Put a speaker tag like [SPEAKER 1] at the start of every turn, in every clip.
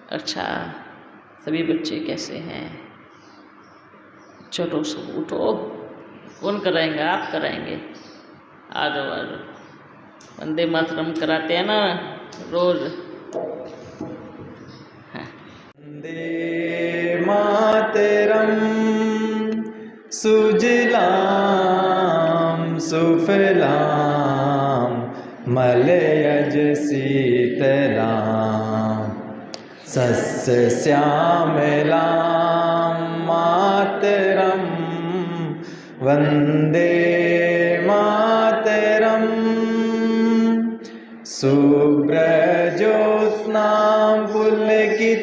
[SPEAKER 1] अच्छा, सभी बच्चे कैसे हैं? चलो सब उठो। कौन कराएंगे? आप कराएंगे। आ जाओ आ जाओ। वंदे मातरम कराते हैं ना रोज।
[SPEAKER 2] वंदे मातरम सुजलाम सुफलाम मलयज शीतलाम सस्य श्यामलाम मातरम वंदे मातरम शुभ्रज्योत्स्नां पुलकितयामिनीं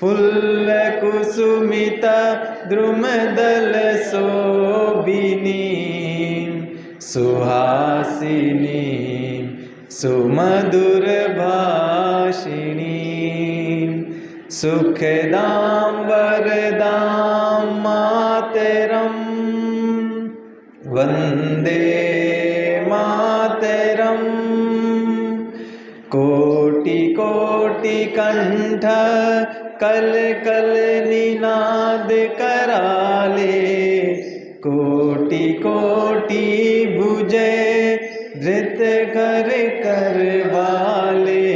[SPEAKER 2] फुल्लकुसुमितद्रुमदलशोभिनीं सुहासिनीं सुमधुरभाषिणीं सुखदां वरदां मातरम् वंदे मातरम कोटि कोटि कंठ कल कल निनाद कराले कोटि कोटि भुजे धृत कर कर वाले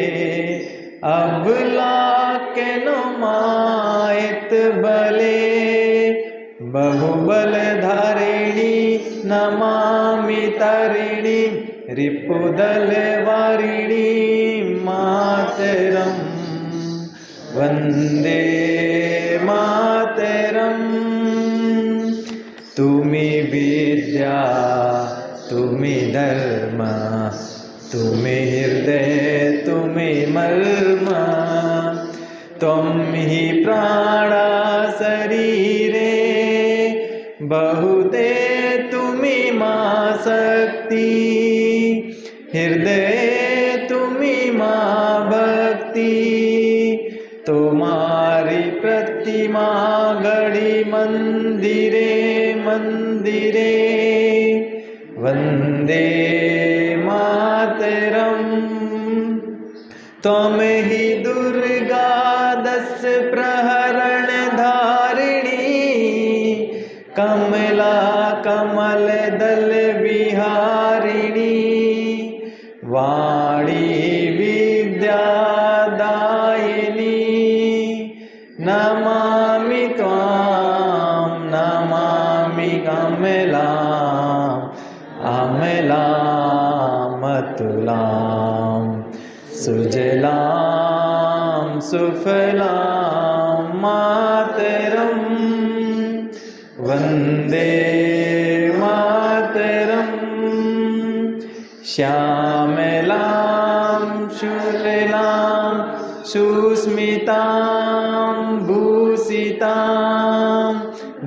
[SPEAKER 2] अबला के नुमायत बले बहुबल धारिणी नमामि तारिणी रिपुदल वारिणी मातरम वंदे मातरम तुमि विद्या तुमि धर्म तुमि हृदय तुमि मर्म त्वं हि प्राणा शरीरे बहुते तुमि मां शक्ति हृदय तुमि मां भक्ति तुम्हारी प्रतिमा गढ़ी मंदिरे मंदिरे वंदे मातरम त्वं हि दुर्गा दश प्रहरण धारिणी कमला कमल दल विहारिणी वाणी विद्यादायिनी नमामि त्वां नमामि कमलां अमलां अतुलां सुजलां सुफलां मातरम वंदे मातरम श्यामलां शूललां सुस्मितां भूषितां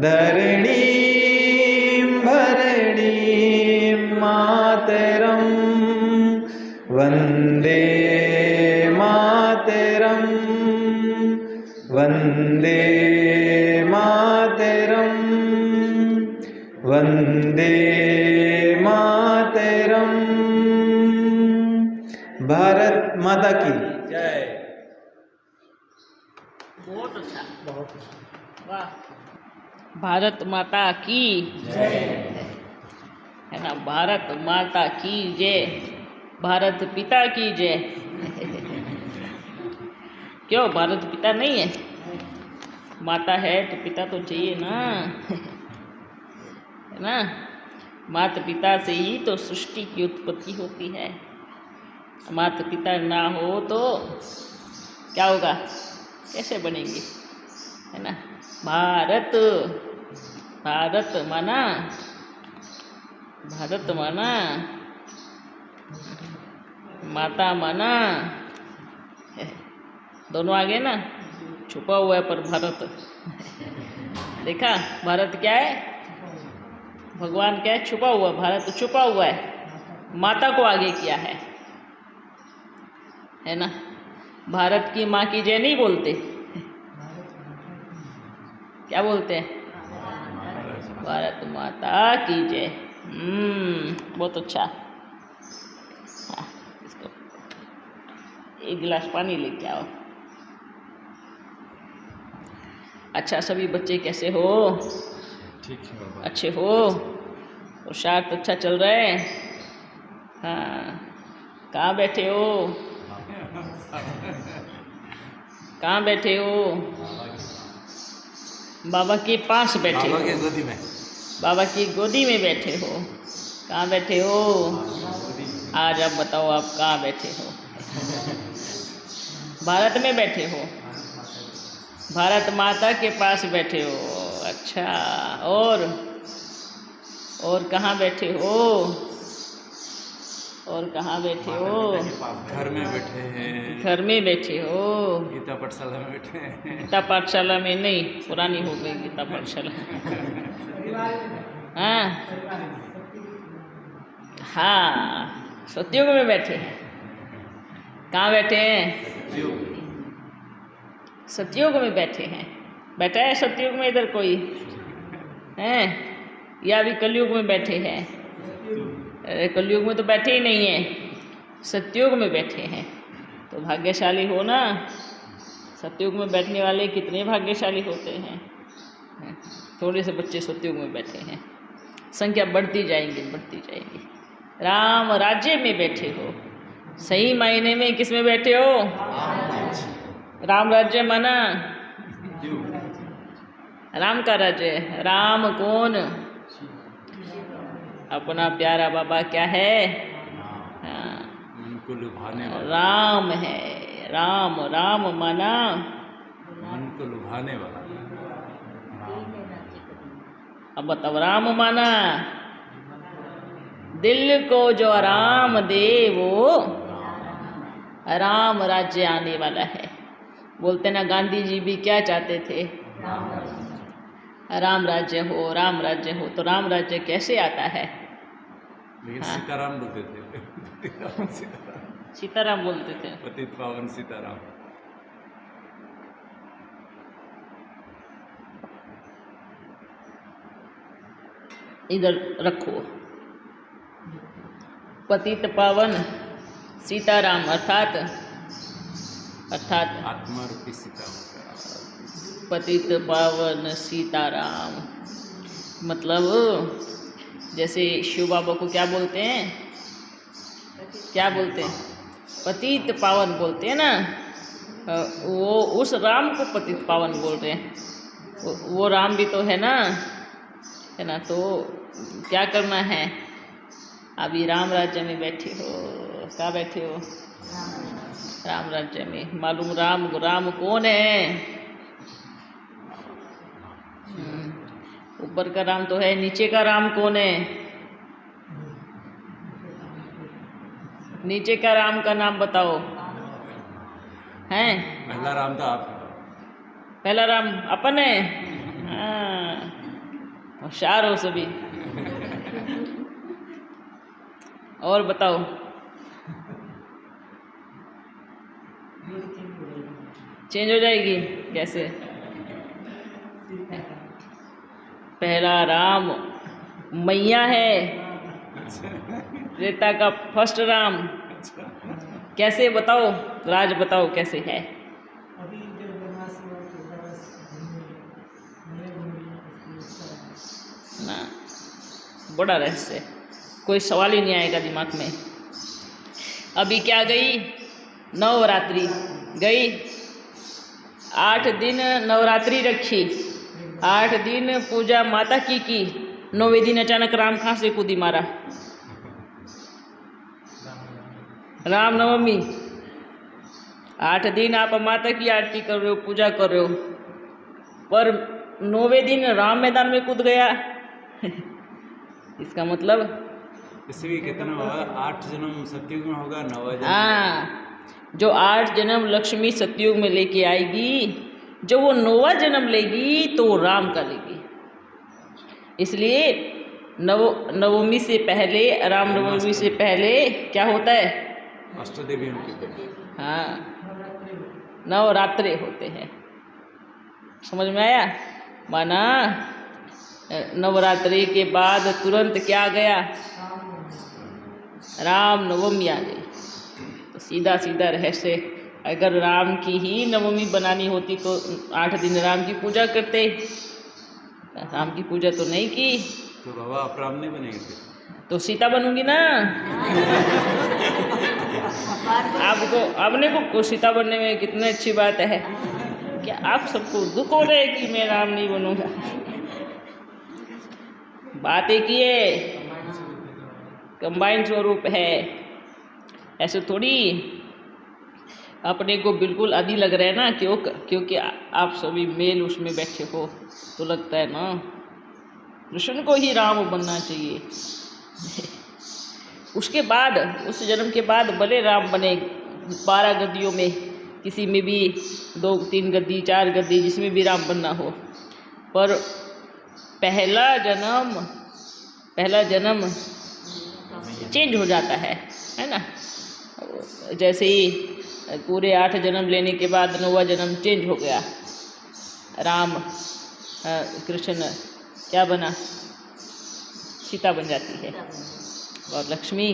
[SPEAKER 2] धरणीं भरणीं मातरम वंदे मातरम वंदे मातरम वंदे मातरम। भारत माता की जय।
[SPEAKER 1] बहुत अच्छा, बहुत अच्छा, वाह। भारत माता की जय, है ना। भारत माता की जय, भारत पिता की जय। क्यों भारत पिता नहीं है? माता है तो पिता तो चाहिए ना, है ना। माता पिता से ही तो सृष्टि की उत्पत्ति होती है। माता पिता ना हो तो क्या होगा? कैसे बनेंगे, है ना। भारत, भारत माना, भारत माना माता माना, दोनों आगे ना। छुपा हुआ है पर भारत देखा। भारत क्या है? भगवान क्या है? छुपा हुआ। भारत छुपा हुआ है, माता को आगे किया है ना। भारत की माँ की जय नहीं बोलते, क्या बोलते हैं? भारत माता की जय। बहुत अच्छा। हाँ, इसको एक गिलास पानी लेके आओ। अच्छा, सभी बच्चे कैसे हो?
[SPEAKER 2] ठीक है बाबा।
[SPEAKER 1] अच्छे हो? पुरुषार्थ अच्छा चल रहा है? हाँ। कहाँ बैठे हो? कहाँ बैठे हो? बाबा के पास बैठे हो?
[SPEAKER 2] बाबा की गोदी में।
[SPEAKER 1] बाबा की गोदी में बैठे हो? कहाँ बैठे हो? आज आप बताओ, आप कहाँ बैठे हो? भारत में बैठे हो? भारत माता के पास बैठे हो। अच्छा, और कहाँ बैठे हो? और कहाँ बैठे हो?
[SPEAKER 2] घर में बैठे हैं।
[SPEAKER 1] घर में बैठे हो?
[SPEAKER 2] गीता पाठशाला में बैठे हैं।
[SPEAKER 1] गीता पाठशाला में नहीं, पुरानी हो गई गीता पाठशाला। हाँ हाँ, सतयुग में बैठे हैं। कहाँ बैठे हैं? सतयुग में बैठे हैं। बैठा है सतयुग में इधर कोई है? या अभी कलयुग में बैठे हैं? अरे कलयुग में तो बैठे ही नहीं हैं, सतयुग में बैठे हैं। तो भाग्यशाली हो ना। सतयुग में बैठने वाले कितने भाग्यशाली होते हैं। थोड़े से बच्चे सतयुग में बैठे हैं, संख्या बढ़ती जाएगी। राम राज्य में बैठे हो। सही मायने में किस में बैठे हो? राम राज्य माना राम का राज्य। राम कौन? अपना प्यारा बाबा क्या है? हाँ,
[SPEAKER 2] मन को लुभाने वाला।
[SPEAKER 1] राम है। राम राम माना
[SPEAKER 2] मन को लुभाने वाला।
[SPEAKER 1] अब बताओ, राम माना दिल को जो आराम दे वो राम राज्य आने वाला है। बोलते ना, गांधी जी भी क्या चाहते थे? राम राज्य हो, राम राज्य हो। तो राम राज्य कैसे आता है?
[SPEAKER 2] लेकिन
[SPEAKER 1] हाँ।
[SPEAKER 2] सीताराम बोलते थे।
[SPEAKER 1] सीताराम बोलते थे।
[SPEAKER 2] पतित पावन सीताराम।
[SPEAKER 1] इधर रखो। पतित पावन सीताराम अर्थात
[SPEAKER 2] आत्मा रूपी सीता।
[SPEAKER 1] पतित पावन सीताराम मतलब जैसे शिव बाबा को क्या बोलते हैं? क्या बोलते हैं? पतित पावन बोलते हैं ना। वो उस राम को पतित पावन बोल रहे हैं। वो राम भी तो है ना, है ना। तो क्या करना है? अभी राम राज्य में बैठे हो। कहाँ बैठे हो? राम राज्य में। मालूम राम कौन है? ऊपर का राम तो है, नीचे का राम कौन है? नीचे का राम का नाम बताओ। हैं?
[SPEAKER 2] पहला राम तो आप।
[SPEAKER 1] पहला राम अपन है। हाँ, होशियार हो सभी। और बताओ। चेंज हो जाएगी कैसे? पहला राम मैया है, त्रेता का फर्स्ट राम। कैसे बताओ, राज बताओ कैसे है? ना, बड़ा रहस्य, कोई सवाल ही नहीं आएगा दिमाग में। अभी क्या गई? नवरात्रि गई। 8 दिन नवरात्रि रखी, 8 दिन पूजा माता की। 9वें दिन अचानक राम कहाँ से कूदी मारा? रामनवमी। 8 दिन आप माता की आरती कर रहे हो, पूजा कर रहे हो, पर 9वें दिन राम मैदान में कूद गया। इसका मतलब
[SPEAKER 2] इसलिए कितना होगा? 8 जन्म सतयुग में होगा, 9 जन्म।
[SPEAKER 1] हाँ, जो 8 जन्म लक्ष्मी सतयुग में लेके आएगी, जो वो 9वां जन्म लेगी तो वो राम का लेगी। इसलिए नवमी से पहले, रामनवमी से पहले क्या होता है?
[SPEAKER 2] अष्टदेवियों की।
[SPEAKER 1] हाँ, नवरात्रे होते हैं। समझ में आया? माना नवरात्रि के बाद तुरंत क्या गया? राम नवमी आ गई। तो सीधा रहस्य अगर राम की ही नवमी बनानी होती तो 8 दिन राम की पूजा करते। राम की पूजा तो नहीं की,
[SPEAKER 2] तो बाबा आप राम नहीं बनेंगे फिर?
[SPEAKER 1] तो सीता बनूंगी ना। आपको अपने को सीता बनने में कितनी अच्छी बात है। क्या आप सबको दुख हो रहा है कि मैं राम नहीं बनूंगा? बात एक ही है, कंबाइंड स्वरूप है। ऐसे थोड़ी अपने को बिल्कुल आदि लग रहा है ना, क्योंकि आप सभी मेल उसमें बैठे हो तो लगता है ना कृष्ण को ही राम बनना चाहिए। उसके बाद उस जन्म के बाद भले राम बने 12 गद्दियों में, किसी में भी 2-3 गद्दी 4 गद्दी जिसमें भी राम बनना हो, पर पहला जन्म चेंज हो जाता है ना। जैसे ही पूरे 8 जन्म लेने के बाद 9वां जन्म चेंज हो गया, राम कृष्ण क्या बना, सीता बन जाती है और लक्ष्मी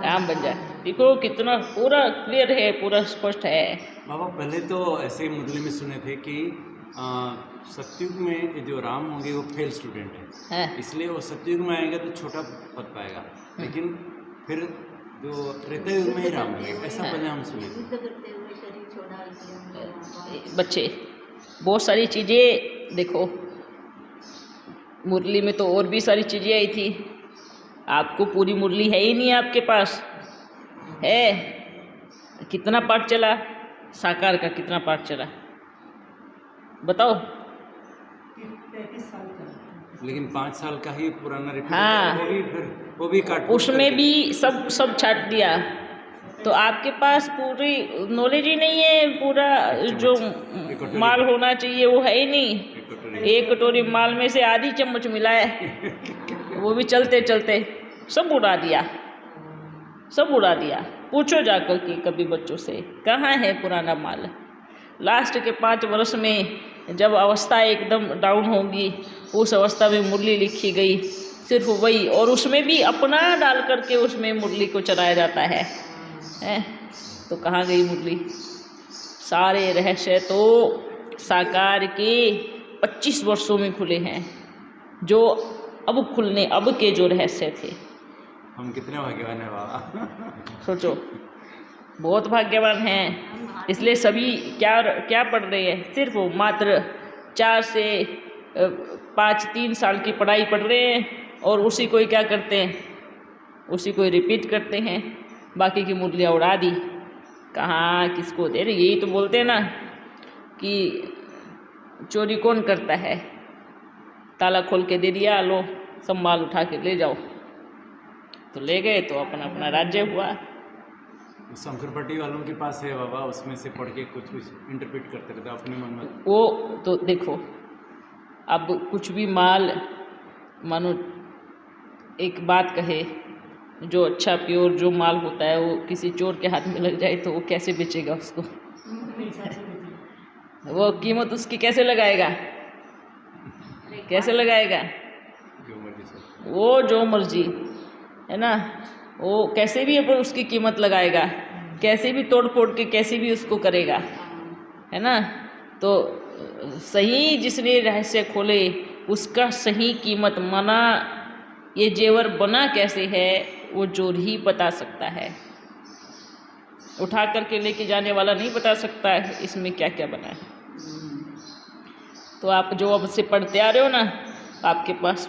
[SPEAKER 1] राम बन जाती है। देखो कितना पूरा क्लियर है, पूरा स्पष्ट है।
[SPEAKER 2] बाबा पहले तो ऐसे ही मुरली में सुने थे कि सतयुग में जो राम होंगे वो फेल स्टूडेंट है, इसलिए वो सतयुग में आएंगे तो छोटा पद पाएगा, लेकिन फिर जो त्रेता युग में ही राम होंगे, ऐसा पहले हम सुने थे।
[SPEAKER 1] बच्चे बहुत सारी चीज़ें देखो, मुरली में तो और भी सारी चीज़ें आई थी, आपको पूरी मुरली है ही नहीं आपके पास। है कितना पाठ चला, साकार का कितना पाठ चला बताओ?
[SPEAKER 2] 33 साल का, लेकिन 5 साल का ही पुराना रिपीट।
[SPEAKER 1] हाँ,
[SPEAKER 2] वो भी काट
[SPEAKER 1] उसमें भी सब छाट दिया, तो आपके पास पूरी नॉलेज ही नहीं है। पूरा जो माल होना चाहिए वो है ही नहीं। एक कटोरी माल में से आधी चम्मच मिला है, वो भी चलते चलते सब उड़ा दिया। पूछो जाकर कि कभी बच्चों से कहाँ है पुराना माल। लास्ट के 5 वर्ष में जब अवस्था एकदम डाउन होगी, उस अवस्था में मुरली लिखी गई, सिर्फ वही, और उसमें भी अपना डाल करके उसमें मुरली को चलाया जाता है। तो कहाँ गई मुरली? सारे रहस्य तो साकार के 25 वर्षों में खुले हैं, जो अब के जो रहस्य थे।
[SPEAKER 2] हम कितने भाग्यवान हैं बाबा।
[SPEAKER 1] सोचो, बहुत भाग्यवान हैं। इसलिए सभी क्या पढ़ रहे हैं? सिर्फ मात्र 4 से 3 साल की पढ़ाई पढ़ रहे हैं, और उसी को ही क्या करते हैं, उसी को रिपीट करते हैं। बाकी की मुरलियाँ उड़ा दी। कहाँ किसको दे रहे? यही तो बोलते हैं ना कि चोरी कौन करता है, ताला खोल के दे दिया, लो सब माल उठा के ले जाओ, तो ले गए तो अपना अपना राज्य हुआ।
[SPEAKER 2] शंकरपट्टी वालों के पास है बाबा, उसमें से पढ़ के कुछ इंटरप्रेट करते रहते अपने मन में।
[SPEAKER 1] वो तो देखो, अब कुछ भी माल, मानो एक बात कहे, जो अच्छा प्योर जो माल होता है वो किसी चोर के हाथ में लग जाए तो वो कैसे बेचेगा उसको? वो कीमत उसकी कैसे लगाएगा? वो जो मर्जी है ना, वो कैसे भी अपन उसकी कीमत लगाएगा, कैसे भी तोड़ फोड़ के कैसे भी उसको करेगा, है ना। तो सही जिसने रहस्य खोले उसका सही कीमत, माना ये जेवर बना कैसे है वो चोर ही बता सकता है। उठा करके लेके जाने वाला नहीं बता सकता है इसमें क्या क्या बना है। तो आप जो अब से पढ़ते आ रहे हो ना, आपके पास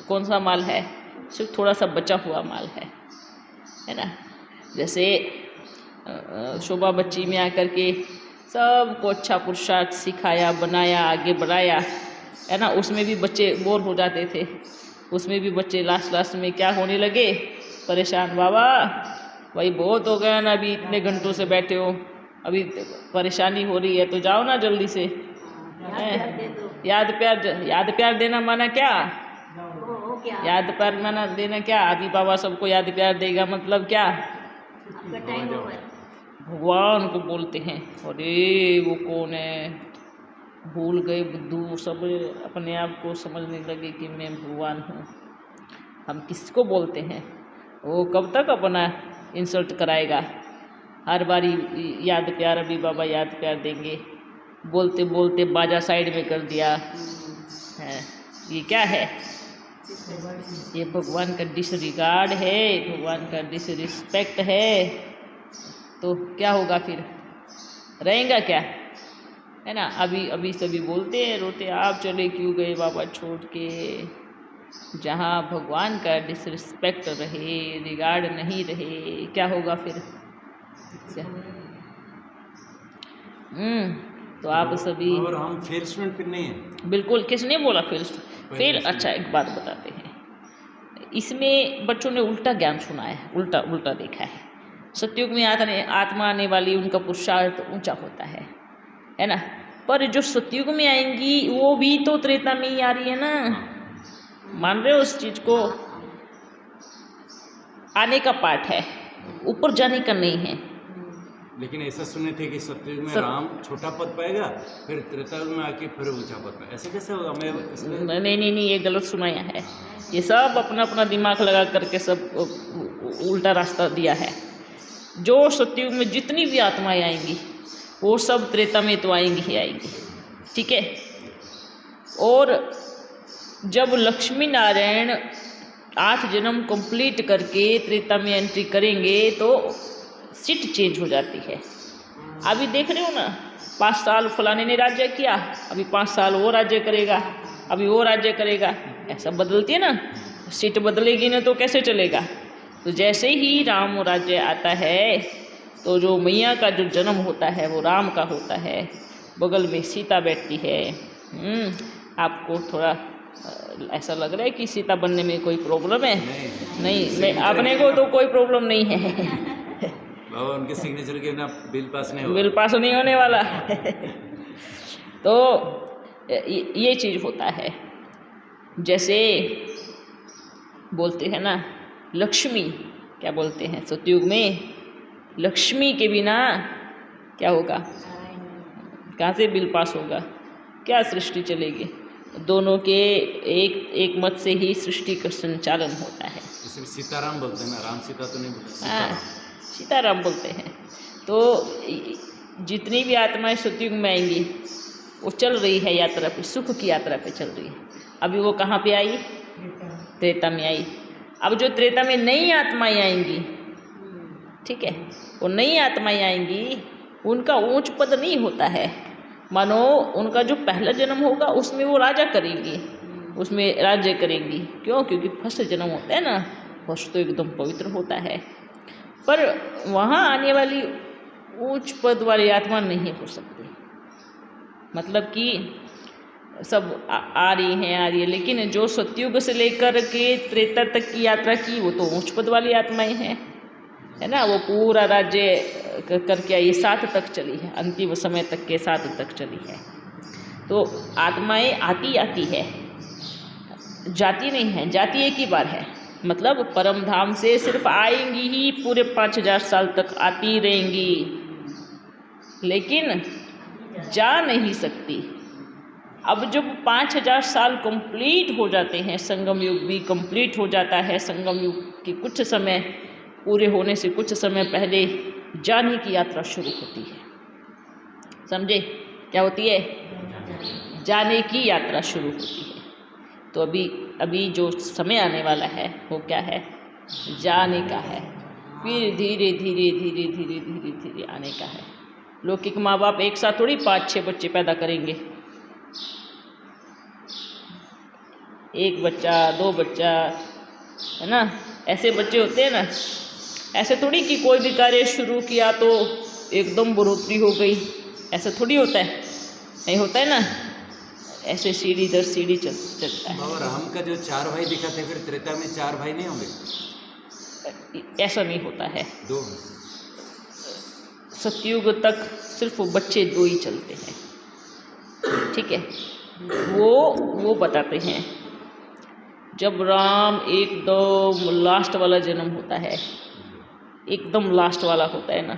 [SPEAKER 1] कौन सा माल है? सिर्फ थोड़ा सा बचा हुआ माल है ना। जैसे शोभा बच्ची में आकर के सबको अच्छा पुरुषार्थ सिखाया, बनाया, आगे बढ़ाया, है ना। उसमें भी बच्चे बोर हो जाते थे, उसमें भी बच्चे लास्ट में क्या होने लगे, परेशान। बाबा भाई बहुत हो गया ना, अभी इतने घंटों से बैठे हो, अभी परेशानी हो रही है तो जाओ ना जल्दी से। याद प्यार देना माना क्या? याद प्यार माना देना क्या? अभी बाबा सबको याद प्यार देगा मतलब क्या? भगवान को बोलते हैं। अरे वो कौन है, भूल गए बुद्धू, सब अपने आप को समझने लगे कि मैं भगवान हूँ। हम किसको बोलते हैं? वो कब तक अपना इंसल्ट कराएगा? हर बारी याद प्यार अभी बाबा याद प्यार देंगे, बोलते बोलते बाजा साइड में कर दिया है। ये क्या है? ये भगवान का डिसरिगार्ड है, भगवान का डिसरिस्पेक्ट है। तो क्या होगा फिर? रहेगा क्या? है ना। अभी सभी बोलते हैं, रोते, आप चले क्यों गए बाबा छोड़ के। जहाँ भगवान का डिसरिस्पेक्ट रहे, रिगार्ड नहीं रहे, क्या होगा फिर? तो आप सभी,
[SPEAKER 2] और हम फेल स्टूडेंट फिर नहीं है।
[SPEAKER 1] बिल्कुल, किसने बोला फेल? फेल? अच्छा, एक बात बताते हैं, इसमें बच्चों ने उल्टा ज्ञान सुना है, उल्टा देखा है। सतयुग में आत्मा आने वाली, उनका पुरुषार्थ ऊंचा होता है ना। पर जो सतयुग में आएंगी वो भी तो त्रेता में ही आ रही है ना। मान रहे हो उस चीज को? आने का पाठ है, ऊपर जाने का नहीं है।
[SPEAKER 2] लेकिन ऐसा सुने थे कि सतयुग में राम छोटा पद पाएगा, फिर त्रेता में आके फिर ऊंचा पद पाएगा। ऐसे कैसे होगा?
[SPEAKER 1] नहीं, ये गलत सुनाया है। ये सब अपना दिमाग लगा करके सब उल्टा रास्ता दिया है। जो सतयुग में जितनी भी आत्माएं आएंगी वो सब त्रेता में तो आएंगी ही आएंगी, ठीक है। और जब लक्ष्मी नारायण 8 जन्म कंप्लीट करके त्रेता में एंट्री करेंगे तो सीट चेंज हो जाती है। अभी देख रहे हो ना, 5 साल फलाने ने राज्य किया, अभी 5 साल वो राज्य करेगा, अभी वो राज्य करेगा, ऐसा बदलती है ना। सीट बदलेगी ना तो कैसे चलेगा? तो जैसे ही राम राज्य आता है तो जो मैया का जो जन्म होता है वो राम का होता है, बगल में सीता बैठती है। आपको थोड़ा ऐसा लग रहा है कि सीता बनने में कोई प्रॉब्लम है? नहीं, अपने को तो कोई प्रॉब्लम नहीं है।
[SPEAKER 2] बाबा उनके सिग्नेचर के बिना बिल पास नहीं
[SPEAKER 1] होने वाला। तो ये चीज़ होता है। जैसे बोलते हैं ना, लक्ष्मी, क्या बोलते हैं सतयुग में, लक्ष्मी के बिना क्या होगा? कहाँ से बिल पास होगा? क्या सृष्टि चलेगी? दोनों के एक मत से ही सृष्टि का संचालन होता है।
[SPEAKER 2] सीताराम बोलते हैं ना, राम सीता तो नहीं बोलते।
[SPEAKER 1] हाँ, सीताराम बोलते हैं। तो जितनी भी आत्माएं सतयुग में आएंगी वो चल रही है यात्रा पे, सुख की यात्रा पे चल रही है। अभी वो कहाँ पे आई? त्रेता में आई। अब जो त्रेता में नई आत्माएं आएंगी, ठीक है, वो नई आत्माएं आएंगी, उनका ऊंच पद नहीं होता है। मानो उनका जो पहला जन्म होगा उसमें वो राजा करेंगी, उसमें राज्य करेंगी। क्यों? क्योंकि फर्स्ट जन्म होता है ना, फर्स्ट तो एकदम पवित्र होता है। पर वहाँ आने वाली उच्च पद वाली आत्मा नहीं हो सकती। मतलब कि सब आ रही है, लेकिन जो सतयुग से लेकर के त्रेता तक की यात्रा की वो तो उच्च पद वाली आत्माएं हैं, है ना। वो पूरा राज्य करके आई, 7 तक चली है, अंतिम समय तक के 7 तक चली है। तो आत्माएं आती है, जाती नहीं है। जाती एक ही बार है, मतलब परम धाम से सिर्फ आएंगी ही, पूरे 5000 साल तक आती रहेंगी, लेकिन जा नहीं सकती। अब जब 5000 साल कंप्लीट हो जाते हैं, संगम युग भी कंप्लीट हो जाता है, संगम युग के कुछ समय पूरे होने से कुछ समय पहले जाने की यात्रा शुरू होती है। समझे? क्या होती है? जाने की यात्रा शुरू होती है। तो अभी जो समय आने वाला है वो क्या है? जाने का है। फिर धीरे धीरे आने का है। लौकिक माँ बाप एक साथ थोड़ी 5-6 बच्चे पैदा करेंगे। 1 बच्चा, 2 बच्चा, है ना, ऐसे बच्चे होते हैं ना। ऐसे थोड़ी कि कोई भी कार्य शुरू किया तो एकदम बढ़ोतरी हो गई, ऐसा थोड़ी होता है। नहीं होता है ना, ऐसे सीढ़ी दर सीढ़ी चलता है।
[SPEAKER 2] और हम का जो 4 भाई दिखाते हैं, फिर त्रेता में 4 भाई नहीं होंगे?
[SPEAKER 1] ऐसा नहीं होता है।
[SPEAKER 2] 2
[SPEAKER 1] सतयुग तक सिर्फ बच्चे 2 ही चलते हैं, ठीक है। वो बताते हैं जब राम एकदम लास्ट वाला जन्म होता है, एकदम लास्ट वाला होता है ना,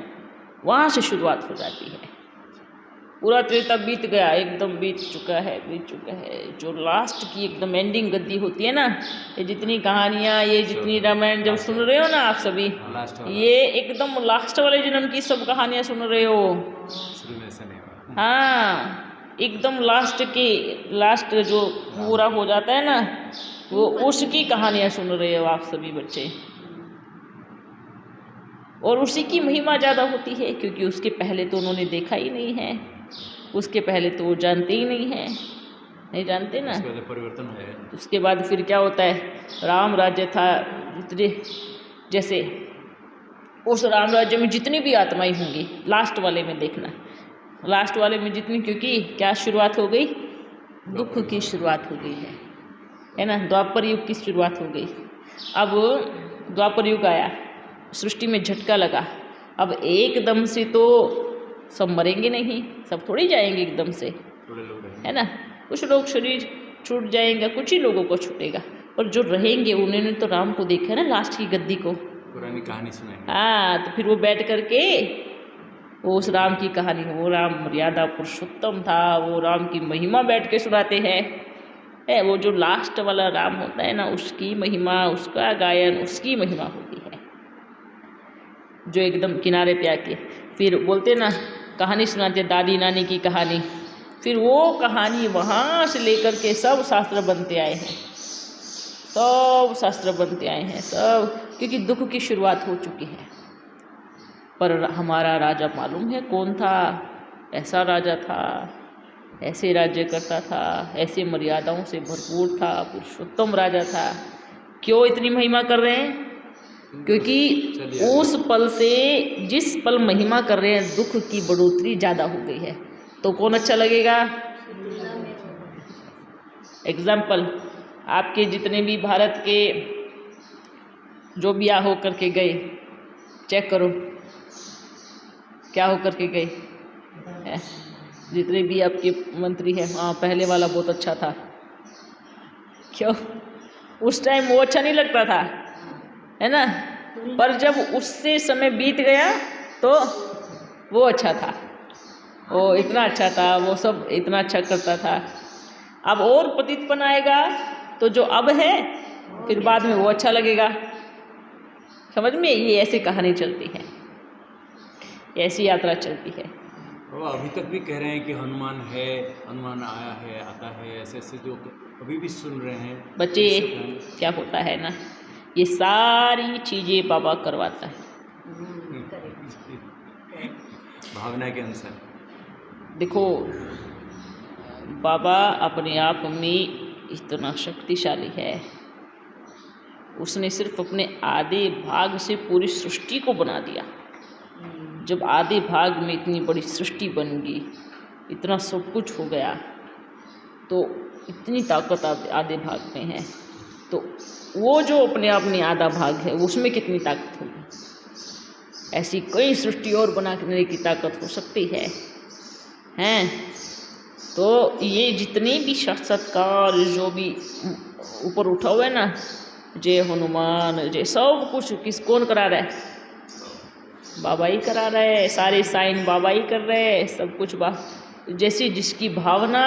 [SPEAKER 1] वहाँ से शुरुआत हो जाती है। पूरा त्रेता बीत गया, एकदम बीत चुका है। जो लास्ट की एकदम एंडिंग गद्दी होती है ना, ये जितनी कहानियाँ, ये जितनी रामायण जब सुन रहे हो ना आप सभी, ये एकदम लास्ट वाले जन्म की सब कहानियाँ सुन रहे हो। हाँ, एकदम लास्ट जो पूरा हो जाता है ना, वो उसकी कहानियाँ सुन रहे हो आप सभी बच्चे। और उसी की महिमा ज़्यादा होती है, क्योंकि उसके पहले तो उन्होंने देखा ही नहीं है, उसके पहले तो वो जानते ही नहीं जानते ना।
[SPEAKER 2] उसके बाद परिवर्तन है।
[SPEAKER 1] उसके बाद फिर क्या होता है, राम राज्य था, जैसे उस राम राज्य में जितनी भी आत्माएं होंगी, लास्ट वाले में देखना, लास्ट वाले में जितनी, क्योंकि क्या शुरुआत हो गई, दुख की शुरुआत हो गई है ना, द्वापर युग की शुरुआत हो गई। अब द्वापर युग आया, सृष्टि में झटका लगा। अब एकदम से तो सब मरेंगे नहीं, सब थोड़ी जाएंगे एकदम से, है ना। कुछ लोग शरीर छूट जाएंगे, कुछ ही लोगों को छूटेगा, और जो रहेंगे उन्होंने तो राम को देखा ना, लास्ट की गद्दी को,
[SPEAKER 2] पुरानी कहानी सुनाएंगे।
[SPEAKER 1] हाँ, तो फिर वो बैठ करके वो उस राम की कहानी, वो राम मर्यादा पुरुषोत्तम था, वो राम की महिमा बैठ के सुनाते हैं। वो जो लास्ट वाला राम होता है ना, उसकी महिमा, उसका गायन, उसकी महिमा होती है, जो एकदम किनारे पे आके फिर बोलते ना, कहानी सुनाते दादी नानी की कहानी, फिर वो कहानी वहाँ से लेकर के सब शास्त्र बनते आए हैं, सब शास्त्र बनते आए हैं सब, क्योंकि दुख की शुरुआत हो चुकी है। पर हमारा राजा मालूम है कौन था? ऐसा राजा था, ऐसे राज्य करता था, ऐसे मर्यादाओं से भरपूर था, पुरुषोत्तम राजा था। क्यों इतनी महिमा कर रहे हैं? क्योंकि उस पल से जिस पल महिमा कर रहे हैं, दुख की बढ़ोतरी ज़्यादा हो गई है। तो कौन अच्छा लगेगा? एग्जाम्पल, आपके जितने भी भारत के जो ब्याह हो करके गए, चेक करो क्या हो करके गए, जितने भी आपके मंत्री हैं। हाँ, पहले वाला बहुत अच्छा था। क्यों? उस टाइम वो अच्छा नहीं लगता था, है ना, पर जब उससे समय बीत गया तो वो अच्छा था, वो इतना अच्छा था, वो सब इतना अच्छा करता था। अब और पतितपन आएगा तो जो अब है फिर बाद में वो अच्छा लगेगा। समझ में? ये ऐसी कहानी चलती है, ऐसी यात्रा चलती है।
[SPEAKER 2] वो अभी तक भी कह रहे हैं कि हनुमान है, हनुमान आया है, आता है, ऐसे ऐसे जो अभी भी सुन रहे हैं
[SPEAKER 1] बच्चे। क्या होता है ना, ये सारी चीज़ें बाबा करवाता है
[SPEAKER 2] भावना के अनुसार।
[SPEAKER 1] देखो, बाबा अपने आप में इतना शक्तिशाली है, उसने सिर्फ अपने आधे भाग से पूरी सृष्टि को बना दिया। जब आधे भाग में इतनी बड़ी सृष्टि बन गई, इतना सब कुछ हो गया, तो इतनी ताकत आधे भाग में है, तो वो जो अपने आप में आधा भाग है उसमें कितनी ताकत होगी। ऐसी कई सृष्टि और बनाने की ताकत हो सकती है, हैं? तो ये जितने भी साक्षात्कार जो भी ऊपर उठा हुआ है ना, जय हनुमान, जय, सब कुछ कौन करा रहा है? बाबा ही करा रहे हैं। सारे साइन बाबा ही कर रहे हैं, सब कुछ जैसी जिसकी भावना,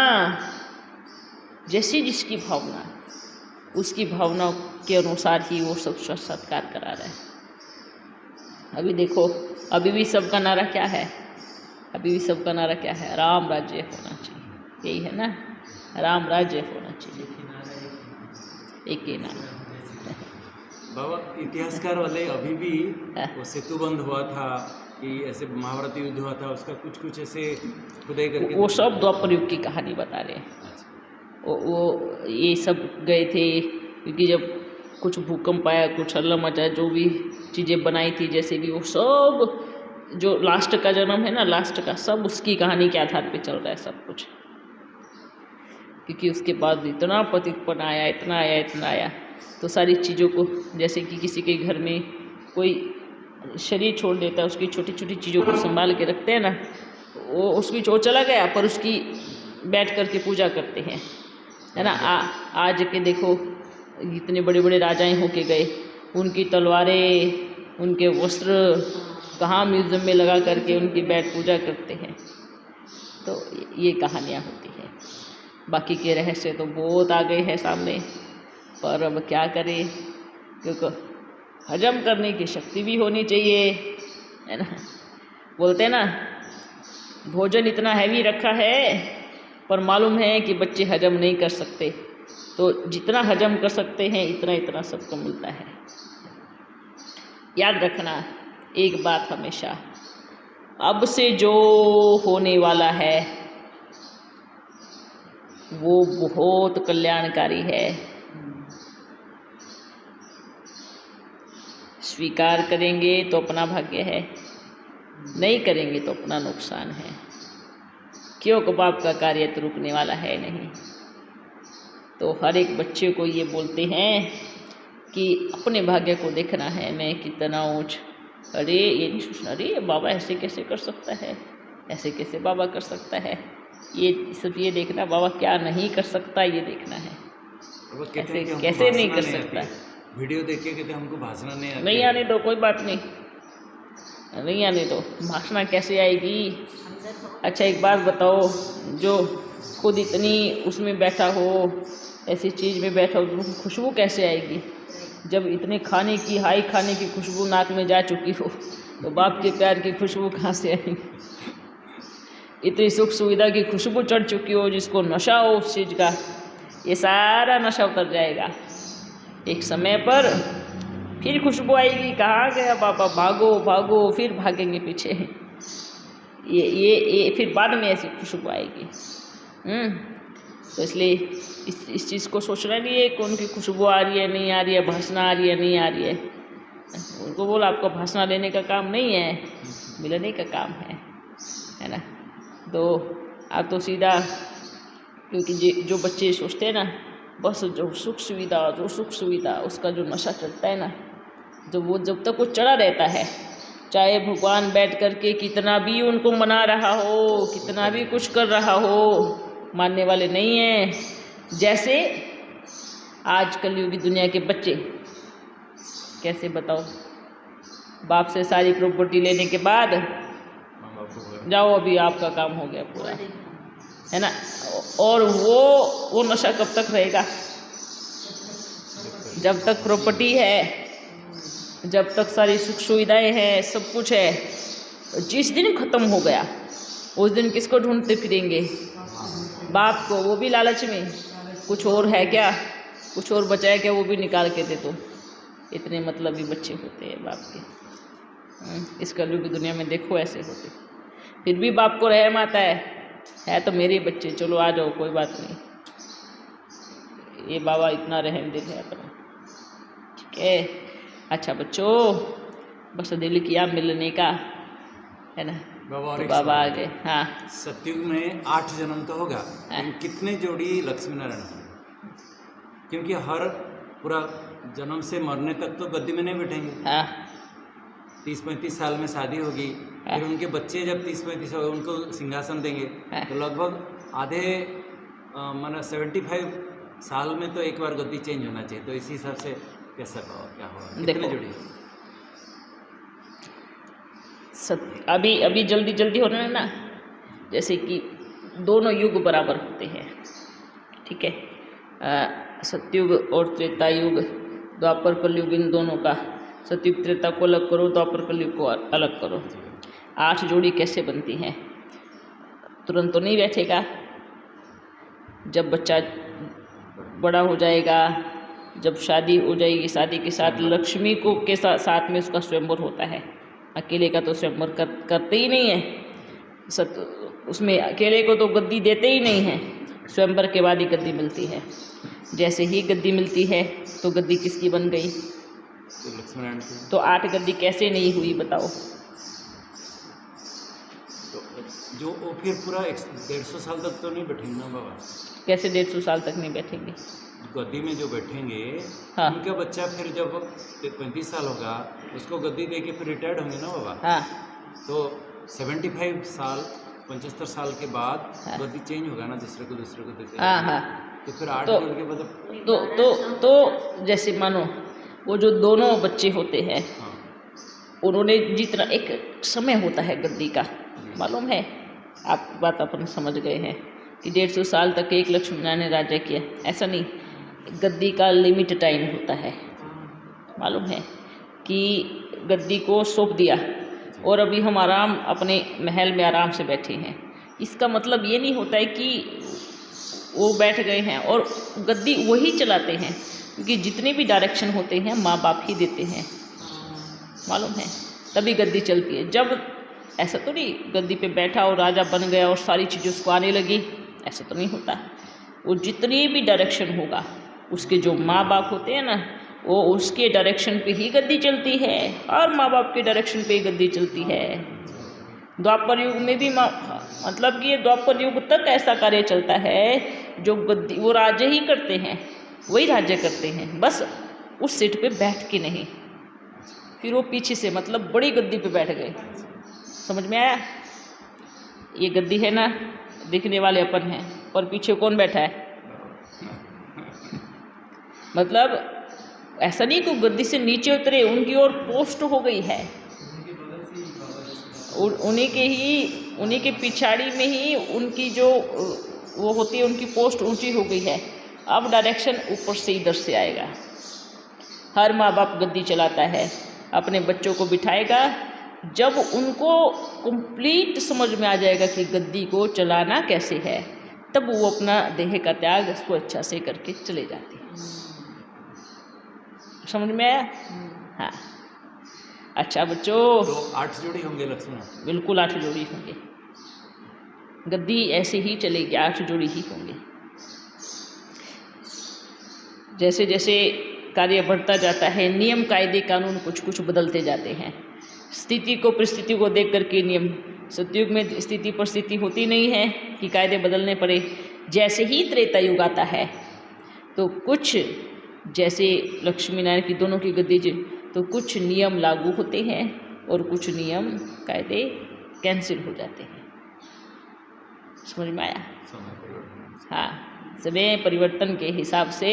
[SPEAKER 1] उसकी भावना के अनुसार ही वो सब साक्षात्कार करा रहा है। अभी देखो, अभी भी सबका नारा क्या है? राम राज्य होना चाहिए, यही है ना, राम राज्य होना चाहिए, एक ही नारा।
[SPEAKER 2] बाबा, इतिहासकार वाले अभी भी वो सेतु बंद हुआ था कि ऐसे महाभारत युद्ध हुआ था, उसका कुछ ऐसे खुदाई करके,
[SPEAKER 1] वो सब द्वापर युग की कहानी बता रहे हैं। वो ये सब गए थे क्योंकि जब कुछ भूकंप आया, कुछ हल्ला मचा, जो भी चीज़ें बनाई थी, जैसे भी वो सब जो लास्ट का जन्म है ना, लास्ट का सब उसकी कहानी के आधार पे चल रहा है सब कुछ। क्योंकि उसके बाद इतना पतितपन आया, इतना आया, तो सारी चीज़ों को, जैसे कि किसी के घर में कोई शरीर छोड़ देता है, उसकी छोटी छोटी चीज़ों को संभाल के रखते हैं ना, वो उसकी चोट चला गया पर उसकी बैठ करके पूजा करते हैं, है ना। आज के देखो, इतने बड़े बड़े राजाएं होके गए, उनकी तलवारें, उनके वस्त्र कहाँ म्यूजियम में लगा करके उनकी बैठ पूजा करते हैं। तो ये कहानियाँ होती हैं। बाकी के रहस्य तो बहुत आ गए हैं सामने, पर अब क्या करें, क्योंकि हजम करने की शक्ति भी होनी चाहिए, है ना। बोलते हैं ना, भोजन इतना हैवी रखा है पर मालूम है कि बच्चे हजम नहीं कर सकते, तो जितना हजम कर सकते हैं इतना इतना सबको मिलता है। याद रखना एक बात हमेशा, अब से जो होने वाला है वो बहुत कल्याणकारी है। स्वीकार करेंगे तो अपना भाग्य है, नहीं करेंगे तो अपना नुकसान है। क्यों बाप का कार्य तो रुकने वाला है नहीं। तो हर एक बच्चे को ये बोलते हैं कि अपने भाग्य को देखना है, मैं कितना ऊंच, अरे ये नहीं सोचना अरे बाबा ऐसे कैसे कर सकता है, ऐसे कैसे बाबा कर सकता है, ये सिर्फ ये देखना बाबा क्या नहीं कर सकता, ये देखना है ऐसे कैसे नहीं कर सकता।
[SPEAKER 2] वीडियो देख के कहते हमको भाषण
[SPEAKER 1] नहीं आने दो, कोई बात नहीं, नहीं आने दो, भाषण कैसे आएगी। अच्छा एक बात बताओ, जो खुद इतनी उसमें बैठा हो, ऐसी चीज़ में बैठा हो, खुशबू कैसे आएगी। जब इतने खाने की हाई खाने की खुशबू नाक में जा चुकी हो तो बाप के प्यार की खुशबू कहाँ से आएगी। इतनी सुख सुविधा की खुशबू चढ़ चुकी हो, जिसको नशा हो उस चीज़ का, ये सारा नशा उतर जाएगा एक समय पर। फिर खुशबू आएगी, कहाँ गया बाबा, भागो भागो, फिर भागेंगे पीछे। ये फिर बाद में ऐसी खुशबू आएगी। तो इसलिए इस चीज़ को सोचना नहीं है कि उनकी खुशबू आ रही है नहीं आ रही है, भाषणा आ रही है नहीं आ रही है। उनको बोला आपको भाषणा लेने का काम नहीं है, मिलने का काम है ना। तो आप तो सीधा, क्योंकि जो बच्चे सोचते हैं ना बस जो सुख सुविधा उसका जो नशा चढ़ता है ना, जब तक वो चढ़ा रहता है, चाहे भगवान बैठ करके कितना भी उनको मना रहा हो, कितना भी कुछ कर रहा हो, मानने वाले नहीं हैं। जैसे आज कलयुगी दुनिया के बच्चे, कैसे बताओ, बाप से सारी प्रॉपर्टी लेने के बाद जाओ अभी आपका काम हो गया पूरा, है ना। और वो नशा कब तक रहेगा, जब तक प्रॉपर्टी है, जब तक सारी सुख सुविधाएं हैं, सब कुछ है। जिस दिन खत्म हो गया उस दिन किसको ढूंढते फिरेंगे, बाप को, वो भी लालच में, कुछ और है क्या, कुछ और बचा है क्या, वो भी निकाल के दे दो। इतने मतलबी बच्चे होते हैं बाप के। इस कलयुग की दुनिया में देखो ऐसे होते, फिर भी बाप को रहम आता है तो मेरे बच्चे, चलो आ जाओ, कोई बात नहीं, ये बाबा इतना रहम दिल है अपना, ठीक है। अच्छा बच्चों, बस दिल किया मिलने का, है ना, तो बाबा आ गए। हाँ,
[SPEAKER 2] सतयुग में 8 जन्म तो होगा, लेकिन कितने जोड़ी लक्ष्मी नारायण होंगे, क्योंकि हर पूरा जन्म से मरने तक तो गद्दी में नहीं बैठेंगे।
[SPEAKER 1] हाँ,
[SPEAKER 2] 30-35 साल में शादी होगी, फिर उनके बच्चे जब 30-35 हो गए उनको सिंहासन देंगे, तो लगभग आधे माना 75 साल में तो एक बार गद्दी चेंज होना चाहिए। तो इसी हिसाब से कैसा क्या होगा, कितने जोड़ी
[SPEAKER 1] अभी जल्दी हो रहा है ना, जैसे कि दोनों युग बराबर होते हैं, ठीक है। सतयुग और त्रेता युग, द्वापर कलयुग, इन दोनों का, सतयुग त्रेता को अलग करो, द्वापर कलयुग को अलग करो। 8 जोड़ी कैसे बनती हैं, तुरंत तो नहीं बैठेगा। जब बच्चा बड़ा हो जाएगा, जब शादी हो जाएगी, शादी के साथ लक्ष्मी को के साथ में उसका स्वयंवर होता है। अकेले का तो स्वयंवर करते ही नहीं है, उसमें अकेले को तो गद्दी देते ही नहीं है, स्वयंवर के बाद ही गद्दी मिलती है। जैसे ही गद्दी मिलती है तो गद्दी किसकी बन गई, तो 8 गद्दी कैसे नहीं हुई बताओ।
[SPEAKER 2] तो जो वो फिर पूरा 150 साल तक तो नहीं बैठेंगे ना बाबा,
[SPEAKER 1] कैसे 150 साल तक नहीं बैठेंगे,
[SPEAKER 2] गद्दी में जो बैठेंगे।
[SPEAKER 1] हाँ,
[SPEAKER 2] उनका बच्चा फिर जब 35 साल होगा उसको गद्दी दे के फिर रिटायर्ड होंगे ना बाबा।
[SPEAKER 1] हाँ, तो
[SPEAKER 2] 75 साल 75 साल के बाद गद्दी चेंज होगा ना, दूसरे को देते हैं।
[SPEAKER 1] हाँ हाँ,
[SPEAKER 2] तो फिर 8 जोड़ के बाद
[SPEAKER 1] तो जैसे मानो वो जो दोनों बच्चे होते हैं, उन्होंने जितना एक समय होता है गद्दी का, मालूम है, आप बात अपन समझ गए हैं कि 150 साल तक एक लक्ष्मी नारायण ने राज्य किया, ऐसा नहीं। गद्दी का लिमिट टाइम होता है, मालूम है कि गद्दी को सौंप दिया और अभी हम आराम अपने महल में आराम से बैठे हैं। इसका मतलब ये नहीं होता है कि वो बैठ गए हैं और गद्दी वही चलाते हैं, क्योंकि जितने भी डायरेक्शन होते हैं माँ बाप ही देते हैं, मालूम है, तभी गद्दी चलती है। जब ऐसा तो नहीं गद्दी पे बैठा और राजा बन गया और सारी चीज़ें उसको आने लगी, ऐसा तो नहीं होता। वो जितनी भी डायरेक्शन होगा उसके जो माँ बाप होते हैं ना, वो उसके डायरेक्शन पे ही गद्दी चलती है और माँ बाप के डायरेक्शन पे ही गद्दी चलती है। द्वापर युग में भी मतलब कि द्वापर युग तक ऐसा कार्य चलता है, जो गद्दी वो राज्य ही करते हैं, वही राज्य करते हैं, बस उस सीट पे बैठ के नहीं, फिर वो पीछे से मतलब बड़ी गद्दी पे बैठ गए। समझ में आया? ये गद्दी है ना, दिखने वाले अपन हैं, और पीछे कौन बैठा है? मतलब ऐसा नहीं कि गद्दी से नीचे उतरे, उनकी ओर पोस्ट हो गई है, उन्हीं के पिछाड़ी में ही उनकी जो वो होती है, उनकी पोस्ट ऊंची हो गई है। अब डायरेक्शन ऊपर से इधर से आएगा। हर माँ बाप गद्दी चलाता है, अपने बच्चों को बिठाएगा, जब उनको कंप्लीट समझ में आ जाएगा कि गद्दी को चलाना कैसे है, तब वो अपना देह का त्याग स्वेच्छा से करके चले जाते हैं। समझ में आया? हाँ। अच्छा बच्चों,
[SPEAKER 2] तो 8 जोड़ी होंगे लक्ष्मण?
[SPEAKER 1] बिल्कुल 8 जोड़ी होंगे। गद्दी ऐसे ही चलेगी, 8 जोड़ी ही होंगे। जैसे जैसे कार्य बढ़ता जाता है, नियम कायदे कानून कुछ कुछ बदलते जाते हैं। स्थिति को परिस्थिति को देख करके नियम, सतयुग में स्थिति परिस्थिति होती नहीं है कि कायदे बदलने पड़े। जैसे ही त्रेता युग आता है तो कुछ, जैसे लक्ष्मी नारायण की दोनों की गद्दी, तो कुछ नियम लागू होते हैं और कुछ नियम कायदे कैंसिल हो जाते हैं। समझ में आया? हाँ, समय परिवर्तन के हिसाब से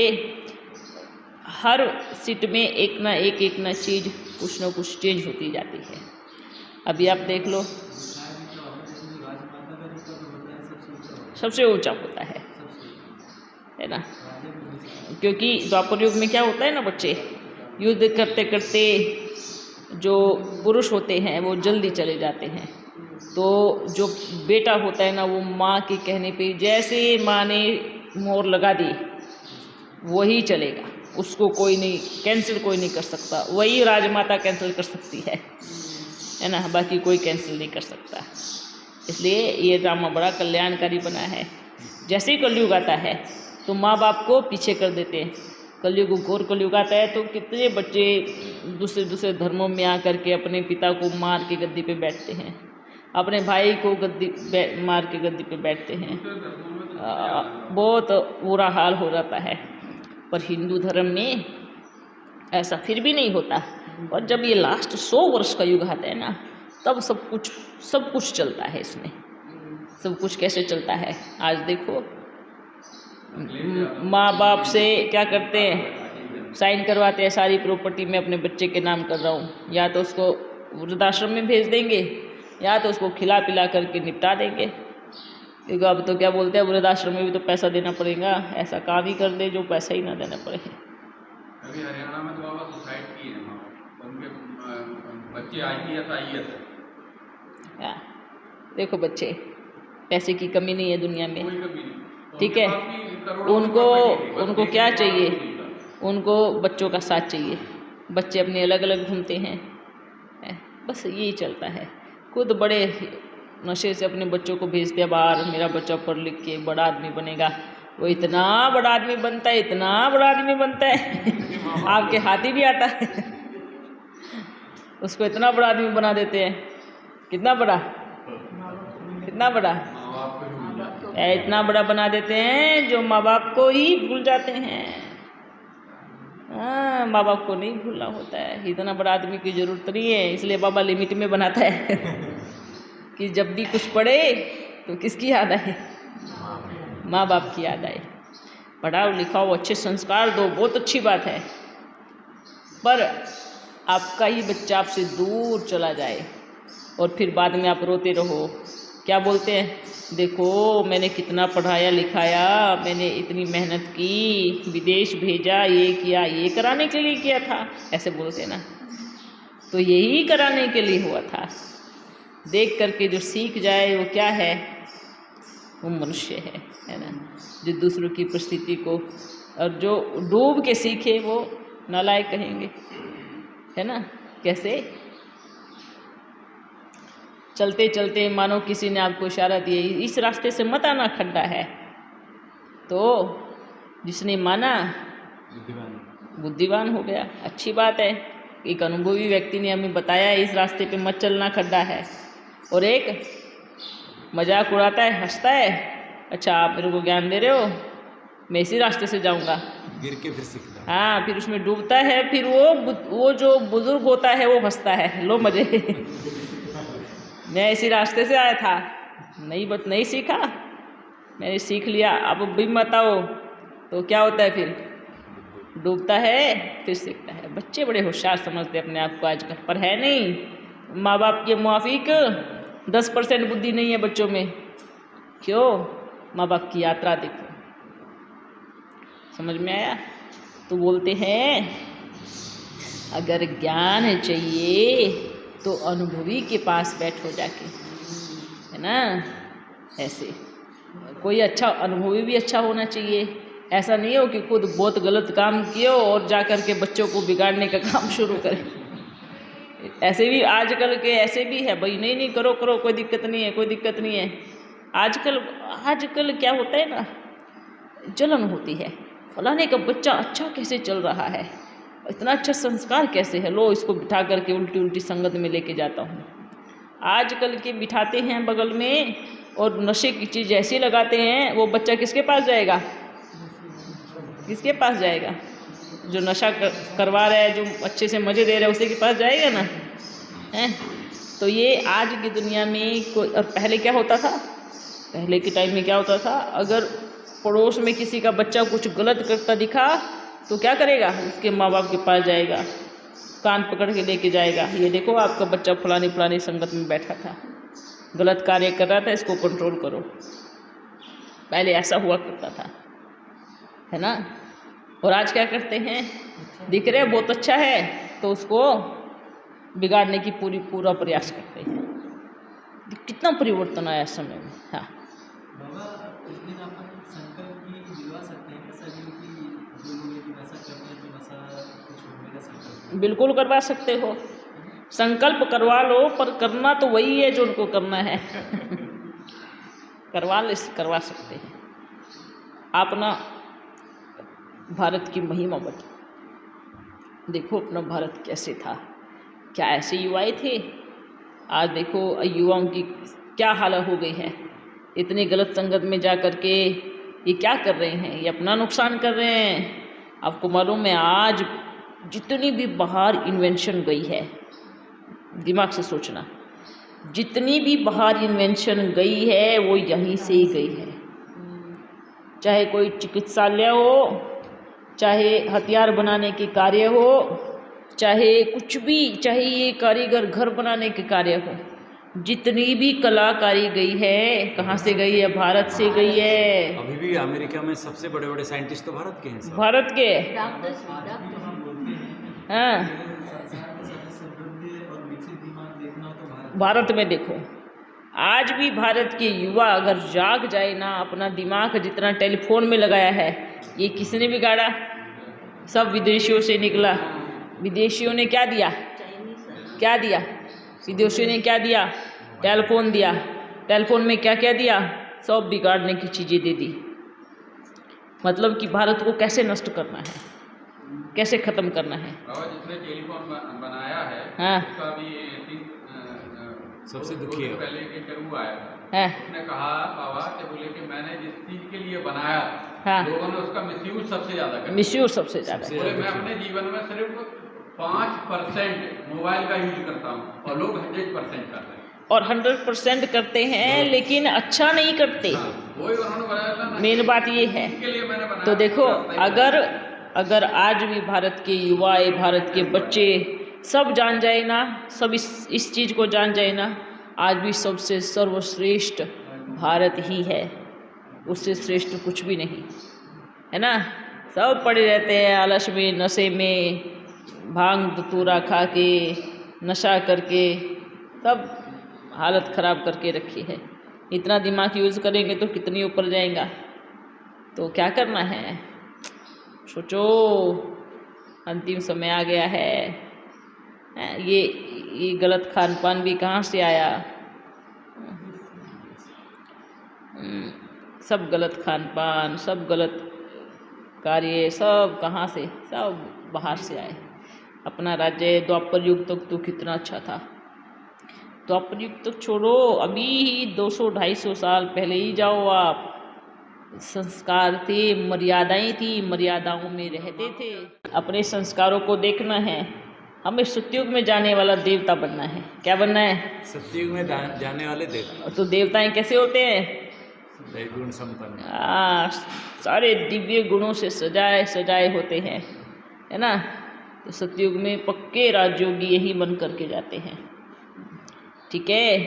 [SPEAKER 1] हर सीट में एक ना चीज़ कुछ ना कुछ चेंज होती जाती है। अभी आप देख लो, सबसे ऊंचा होता है ना, क्योंकि द्वापर युग में क्या होता है ना बच्चे, युद्ध करते करते जो पुरुष होते हैं वो जल्दी चले जाते हैं, तो जो बेटा होता है ना, वो माँ के कहने पे जैसे माँ ने मोहर लगा दी वही चलेगा, उसको कोई नहीं कैंसिल, कोई नहीं कर सकता। वही राजमाता कैंसिल कर सकती है ना, बाकी कोई कैंसिल नहीं कर सकता। इसलिए ये ड्रामा बड़ा कल्याणकारी बना है। जैसे ही कलयुग आता है तो माँ बाप को पीछे कर देते हैं। कलयुग, घोर कलयुग आता है तो कितने बच्चे दूसरे दूसरे धर्मों में आकर के अपने पिता को मार के गद्दी पे बैठते हैं, अपने भाई को मार के गद्दी पे बैठते हैं। बहुत बुरा हाल हो जाता है। पर हिंदू धर्म में ऐसा फिर भी नहीं होता। और जब ये लास्ट 100 वर्ष का युग आता है ना, तब सब कुछ चलता है। इसमें सब कुछ कैसे चलता है, आज देखो, माँ बाप से क्या करते हैं, साइन करवाते हैं सारी प्रॉपर्टी में अपने बच्चे के नाम कर रहा हूँ, या तो उसको वृद्धाश्रम में भेज देंगे या तो उसको खिला पिला करके निपटा देंगे। क्योंकि अब तो क्या बोलते हैं, वृद्धाश्रम में भी तो पैसा देना पड़ेगा, ऐसा काम ही कर दे जो पैसा ही ना देना पड़े।
[SPEAKER 3] अभी हरियाणा में तो बाबा सुसाइड की है, उनके बच्चे IAS
[SPEAKER 1] है। देखो बच्चे, पैसे की कमी नहीं है दुनिया में, ठीक है। उनको क्या चाहिए, उनको बच्चों का साथ चाहिए। बच्चे अपने अलग अलग घूमते हैं, बस यही चलता है। खुद बड़े नशे से अपने बच्चों को भेजते हैं बाहर, मेरा बच्चा पढ़ लिख के बड़ा आदमी बनेगा। वो इतना बड़ा आदमी बनता है, इतना बड़ा आदमी बनता है आपके हाथ ही नहीं आता है उसको इतना बड़ा आदमी बना देते हैं। कितना बड़ा इतना बड़ा बना देते हैं जो माँ बाप को ही भूल जाते हैं। हाँ, माँ बाप को नहीं भूलना होता है। इतना बड़ा आदमी की ज़रूरत नहीं है, इसलिए बाबा लिमिट में बनाता है कि जब भी कुछ पढ़े तो किसकी याद आए, माँ बाप की याद आए। पढ़ाओ लिखाओ, अच्छे संस्कार दो, बहुत अच्छी बात है। पर आपका ही बच्चा आपसे दूर चला जाए और फिर बाद में आप रोते रहो क्या बोलते हैं, देखो मैंने कितना पढ़ाया लिखाया, मैंने इतनी मेहनत की, विदेश भेजा, ये किया, ये कराने के लिए किया था, ऐसे बोलते हैं ना। तो यही कराने के लिए हुआ था। देख करके जो सीख जाए वो क्या है, वो मनुष्य है ना। जो दूसरों की परिस्थिति को और जो डूब के सीखे वो नालायक कहेंगे, है ना। कैसे चलते चलते मानो किसी ने आपको इशारा दिया, इस रास्ते से मत आना, खड्डा है, तो जिसने माना बुद्धिमान हो गया। अच्छी बात है, एक अनुभवी व्यक्ति ने हमें बताया इस रास्ते पे मत चलना, खड्डा है, और एक मजाक उड़ाता है, हंसता है, अच्छा आप मेरे को ज्ञान दे रहे हो, मैं इसी रास्ते से जाऊंगा,
[SPEAKER 2] गिर के फिर सीखता है।
[SPEAKER 1] हाँ, फिर उसमें डूबता है, फिर वो जो बुजुर्ग होता है वो हंसता है, लो मजे मैं इसी रास्ते से आया था, नहीं सीखा, मैंने सीख लिया, अब भी मत आओ। तो क्या होता है, फिर डूबता है, फिर सीखता है। बच्चे बड़े होशियार समझते अपने आप को आजकल, पर है नहीं। माँ बाप के मुआफिक 10% बुद्धि नहीं है बच्चों में। क्यों? माँ बाप की यात्रा देखो। समझ में आया? तो बोलते हैं अगर ज्ञान चाहिए तो अनुभवी के पास बैठो जाके, है ना। ऐसे कोई अच्छा अनुभवी भी अच्छा होना चाहिए। ऐसा नहीं हो कि खुद बहुत गलत काम किए और जा कर के बच्चों को बिगाड़ने का काम शुरू करें। ऐसे भी आजकल के ऐसे भी है भाई, नहीं करो कोई दिक्कत नहीं है, कोई दिक्कत नहीं है। आजकल क्या होता है ना, जलन होती है, फलाने का बच्चा अच्छा कैसे चल रहा है, इतना अच्छा संस्कार कैसे है, लो इसको बिठा करके उल्टी संगत में लेके जाता हूँ। आजकल के बिठाते हैं बगल में और नशे की चीज़ ऐसी लगाते हैं, वो बच्चा किसके पास जाएगा, किसके पास जाएगा? जो नशा करवा रहा है, जो अच्छे से मज़े दे रहा है, उसी के पास जाएगा ना, हैं। तो ये आज की दुनिया में कोई, और पहले क्या होता था, पहले के टाइम में क्या होता था, अगर पड़ोस में किसी का बच्चा कुछ गलत करता दिखा तो क्या करेगा, उसके माँ बाप के पास जाएगा, कान पकड़ के लेके जाएगा, ये देखो आपका बच्चा फलानी संगत में बैठा था, गलत कार्य कर रहा था, इसको कंट्रोल करो। पहले ऐसा हुआ करता था, है ना। और आज क्या करते हैं, दिख रहे बहुत अच्छा है तो उसको बिगाड़ने की पूरा प्रयास करते हैं। कितना परिवर्तन आया समय में। हाँ
[SPEAKER 4] बाबा, उस दिन अपन संकल्प की दिलवा सकते हैं कैसा, कि जो लोग यदि वैसा करते हैं तो वैसा कुछ होने का संकल्प?
[SPEAKER 1] बिल्कुल करवा सकते हो, संकल्प करवा लो, पर करना तो वही है जो उनको करना है करवा सकते हैं। आप ना भारत की महिमा देखो, अपना भारत कैसे था, क्या ऐसे युवाएं थे। आज देखो युवाओं की क्या हालत हो गई है, इतनी गलत संगत में जा कर के ये क्या कर रहे हैं, ये अपना नुकसान कर रहे हैं। आपको मालूम है आज जितनी भी बाहर इन्वेंशन गई है, दिमाग से सोचना, जितनी भी बाहर इन्वेंशन गई है वो यहीं से ही गई है। चाहे कोई चिकित्सालय हो, चाहे हथियार बनाने के कार्य हो, चाहे कुछ भी, चाहे ये कारीगर घर बनाने के कार्य हो, जितनी भी कलाकारी गई है, कहाँ से गई है, भारत से गई है।
[SPEAKER 2] अभी भी अमेरिका में सबसे बड़े साइंटिस्ट तो भारत के हैं।
[SPEAKER 1] भारत के, हाँ, भारत में देखो, आज भी भारत के युवा अगर जाग जाए ना, अपना दिमाग जितना टेलीफोन में लगाया है, ये किसने बिगाड़ा? सब विदेशियों से निकला। विदेशियों ने क्या दिया, विदेशियों ने क्या दिया? टेलीफोन दिया। टेलीफोन में क्या क्या दिया? सब बिगाड़ने की चीज़ें दे दी। मतलब कि भारत को कैसे नष्ट करना है, कैसे ख़त्म करना है।
[SPEAKER 3] जिसने टेलीफोन बनाया है,
[SPEAKER 1] हाँ,
[SPEAKER 3] उसका भी
[SPEAKER 2] सबसे दुखी है।
[SPEAKER 3] पहले एक इंटरव्यू आया था,
[SPEAKER 1] है,
[SPEAKER 3] उसने कहा बाबा कि बोले कि मैंने जिस चीज़ के लिए बनाया,
[SPEAKER 1] हाँ,
[SPEAKER 3] लोगों ने उसका मिसयूज सबसे ज़्यादा किया।
[SPEAKER 1] मिसयूज सबसे ज़्यादा।
[SPEAKER 3] बोले मैं अपने जीवन में सिर्फ 5% मोबाइल का यूज करता हूँ और लोग 100% कर रहे हैं,
[SPEAKER 1] और 100% करते हैं, लेकिन अच्छा नहीं करते।
[SPEAKER 3] वही उन्होंने बनाया।
[SPEAKER 1] मेन बात ये है।
[SPEAKER 3] इसके लिए मैंने बनाया।
[SPEAKER 1] तो देखो, अगर आज भी भारत के युवा, भारत के बच्चे सब जान जाए ना, सब इस चीज़ को जान जाए ना, आज भी सबसे सर्वश्रेष्ठ भारत ही है, उससे श्रेष्ठ कुछ भी नहीं है ना। सब पड़े रहते हैं आलस में, नशे में, भांग धतूरा खा के, नशा करके, सब हालत ख़राब करके रखी है। इतना दिमाग यूज़ करेंगे तो कितनी ऊपर जाएगा। तो क्या करना है, सोचो, अंतिम समय आ गया है। ये गलत खान पान भी कहाँ से आया, सब गलत खान पान, सब गलत कार्य, सब कहाँ से, सब बाहर से आए। अपना राज्य द्वापर युग तक तो कितना अच्छा था। द्वापर युग तक छोड़ो, अभी ही 200-250 साल पहले ही जाओ आप, संस्कार थे, मर्यादाएं थी, मर्यादाओं में रहते थे। अपने संस्कारों को देखना है। हमें सतयुग में जाने वाला देवता बनना है। क्या बनना है?
[SPEAKER 2] सतयुग में जाने वाले देवता।
[SPEAKER 1] तो देवताएं कैसे होते हैं?
[SPEAKER 2] गुण संपन्न,
[SPEAKER 1] सारे दिव्य गुणों से सजाए सजाए होते हैं, है ना। तो सतयुग में पक्के राजयोगी यही बन करके जाते हैं, ठीक है।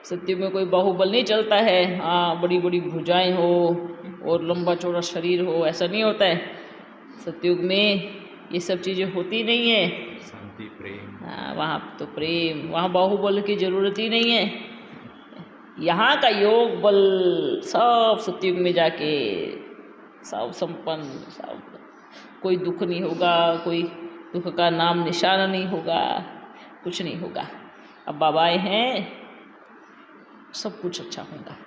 [SPEAKER 1] सतयुग में कोई बाहुबल नहीं चलता है, हाँ, बड़ी बड़ी भुजाएं हो और लंबा चौड़ा शरीर हो, ऐसा नहीं होता है। सतयुग में ये सब चीज़ें होती नहीं है।
[SPEAKER 2] शांति, प्रेम,
[SPEAKER 1] हाँ, वहाँ तो प्रेम, वहाँ बाहुबल की जरूरत ही नहीं है। यहाँ का योग बल सब सतयुग में जाके सब संपन्न, सब, कोई दुख नहीं होगा, कोई दुख का नाम निशान नहीं होगा, कुछ नहीं होगा। अब बाबाएं हैं, सब कुछ अच्छा होगा।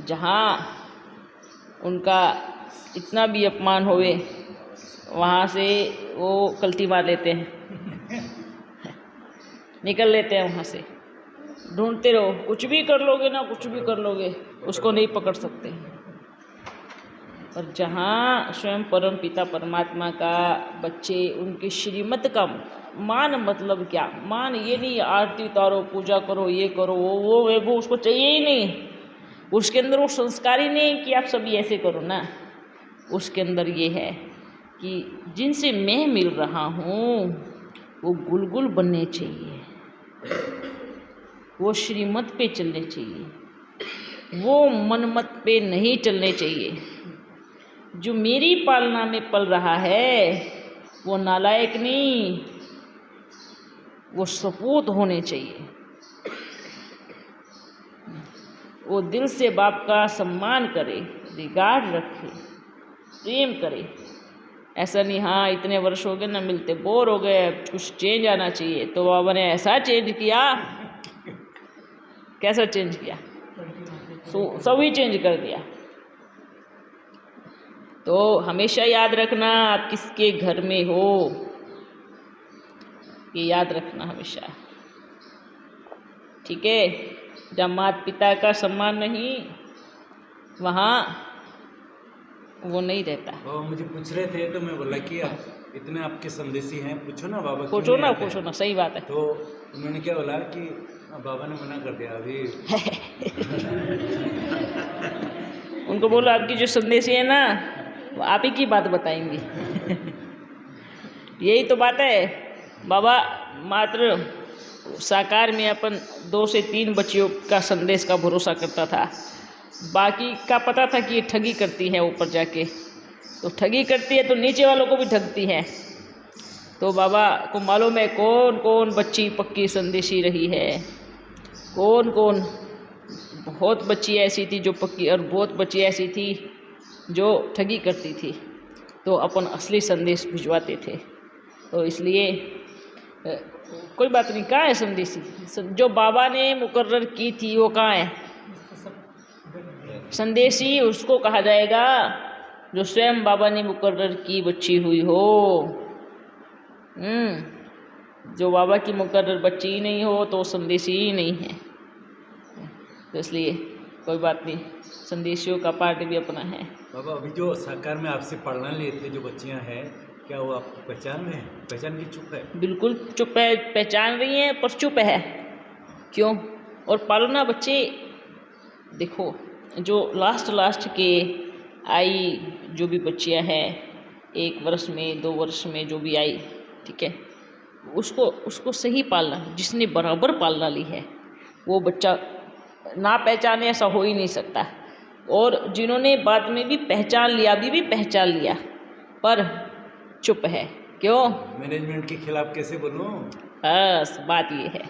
[SPEAKER 1] जहाँ उनका इतना भी अपमान होवे, वहाँ से वो कल्टी मार लेते हैं, निकल लेते हैं वहाँ से। ढूंढते रहो, कुछ भी कर लोगे ना, कुछ भी कर लोगे, उसको नहीं पकड़ सकते। और जहाँ स्वयं परम पिता परमात्मा का बच्चे, उनके श्रीमत का मान, मतलब क्या मान, ये नहीं आरती उतारो, पूजा करो, ये करो, वो उसको चाहिए ही नहीं। उसके अंदर वो संस्कार ही नहीं कि आप सभी ऐसे करो ना। उसके अंदर ये है कि जिनसे मैं मिल रहा हूँ वो गुलगुल बनने चाहिए, वो श्रीमत पे चलने चाहिए, वो मनमत पे नहीं चलने चाहिए। जो मेरी पालना में पल रहा है वो नालायक नहीं, वो सपूत होने चाहिए। वो दिल से बाप का सम्मान करे, रिगार्ड रखे, प्रेम करे। ऐसा नहीं हाँ इतने वर्ष हो गए ना मिलते, बोर हो गए, कुछ चेंज आना चाहिए। तो बाबा ने ऐसा चेंज किया, कैसा चेंज किया, सभी चेंज कर दिया। तो हमेशा याद रखना आप किसके घर में हो, ये याद रखना हमेशा, ठीक है। जब माता पिता का सम्मान नहीं, वहाँ वो नहीं रहता।
[SPEAKER 2] बाबा मुझे पूछ रहे थे तो मैं बोला कि आप इतने आपके संदेशी हैं, पूछो ना बाबा,
[SPEAKER 1] पूछो ना, सही बात है।
[SPEAKER 2] तो उन्होंने क्या बोला कि बाबा ने मना कर दिया अभी।
[SPEAKER 1] उनको बोलो आपकी जो संदेशी है ना वो आप ही की बात बताएंगे। यही तो बात है। बाबा मात्र साकार में अपन 2 से 3 बच्चियों का संदेश का भरोसा करता था, बाकी का पता था कि ये ठगी करती है ऊपर जाके, तो ठगी करती है तो नीचे वालों को भी ठगती है। तो बाबा को मालूम है कौन कौन बच्ची पक्की संदेशी रही है, कौन कौन। बहुत बच्ची ऐसी थी जो पक्की, और बहुत बच्ची ऐसी थी जो ठगी करती थी। तो अपन असली संदेश भिजवाते थे। तो इसलिए कोई बात नहीं, कहाँ है संदेशी? जो बाबा ने मुकर्रर की थी वो कहाँ है? संदेशी उसको कहा जाएगा जो स्वयं बाबा ने मुकर्रर की बच्ची हुई हो। जो बाबा की मुकर्रर बच्ची ही नहीं हो तो संदेशी ही नहीं है। तो इसलिए कोई बात नहीं, संदेशियों का पार्ट भी अपना है।
[SPEAKER 2] बाबा अभी जो साकार में आपसे पढ़ना लिए थे जो बच्चियां हैं, क्या वो आप पहचान रहे हैं? पहचान की चुप है?
[SPEAKER 1] बिल्कुल चुप है, पहचान रही हैं पर चुप है। क्यों? और पालना बच्चे देखो, जो लास्ट के आई जो भी बच्चियां हैं, 1 वर्ष में 2 वर्ष में जो भी आई, ठीक है, उसको सही पालना, जिसने बराबर पालना ली है वो बच्चा ना पहचाने ऐसा हो ही नहीं सकता। और जिन्होंने बाद में भी पहचान लिया, अभी भी पहचान लिया, पर चुप है। क्यों?
[SPEAKER 2] मैनेजमेंट के खिलाफ कैसे बोलूं?
[SPEAKER 1] बस बात ये है,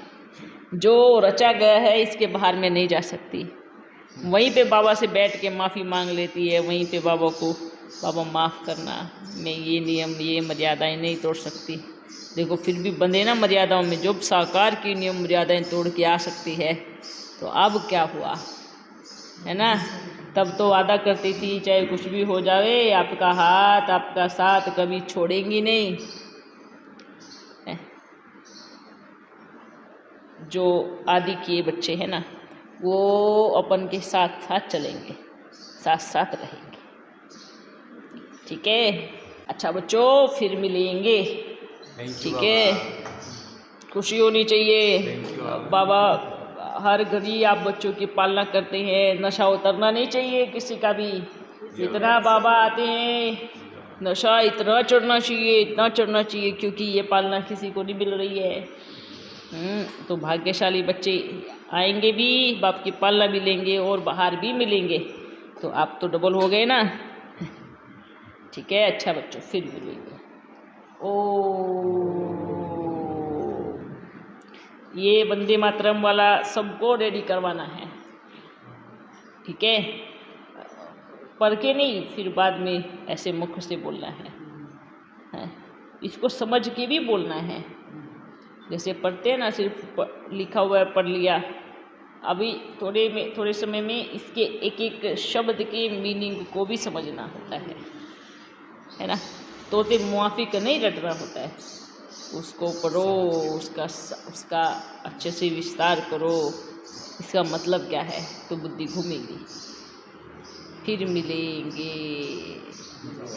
[SPEAKER 1] जो रचा गया है इसके बाहर में नहीं जा सकती। वहीं पे बाबा से बैठ के माफ़ी मांग लेती है, वहीं पे बाबा को, बाबा माफ़ करना, मैं ये नियम ये मर्यादाएं नहीं तोड़ सकती। देखो फिर भी बंधे ना मर्यादाओं में, जब साकार की नियम मर्यादाएं तोड़ के आ सकती है तो अब क्या हुआ, है ना। तब तो वादा करती थी चाहे कुछ भी हो जावे, आपका हाथ आपका साथ कभी छोड़ेंगी नहीं। जो आदि किए बच्चे हैं ना, वो अपन के साथ साथ चलेंगे, साथ साथ रहेंगे। ठीक है, अच्छा बच्चों, फिर मिलेंगे। ठीक है, खुशी होनी चाहिए। बाबा हर घड़ी आप बच्चों की पालना करते हैं, नशा उतरना नहीं चाहिए किसी का भी। इतना बाबा आते हैं, नशा इतना चढ़ना चाहिए, इतना चढ़ना चाहिए, क्योंकि ये पालना किसी को नहीं मिल रही है। तो भाग्यशाली बच्चे आएंगे भी, बाप की पालना भी लेंगे और बाहर भी मिलेंगे, तो आप तो डबल हो गए ना। ठीक है, अच्छा बच्चों, फिर मिलेंगे। ये वंदे मातरम वाला सबको रेडी करवाना है। ठीक है, पढ़ के नहीं, फिर बाद में ऐसे मुख से बोलना है। इसको समझ के भी बोलना है। जैसे पढ़ते हैं ना, सिर्फ लिखा हुआ है पढ़ लिया, अभी थोड़े समय में इसके एक एक शब्द के मीनिंग को भी समझना होता है ना। तोते मुआफिक नहीं रटना होता है, उसको पढ़ो, उसका अच्छे से विस्तार करो, इसका मतलब क्या है, तो बुद्धि घूमेगी। फिर मिलेंगे।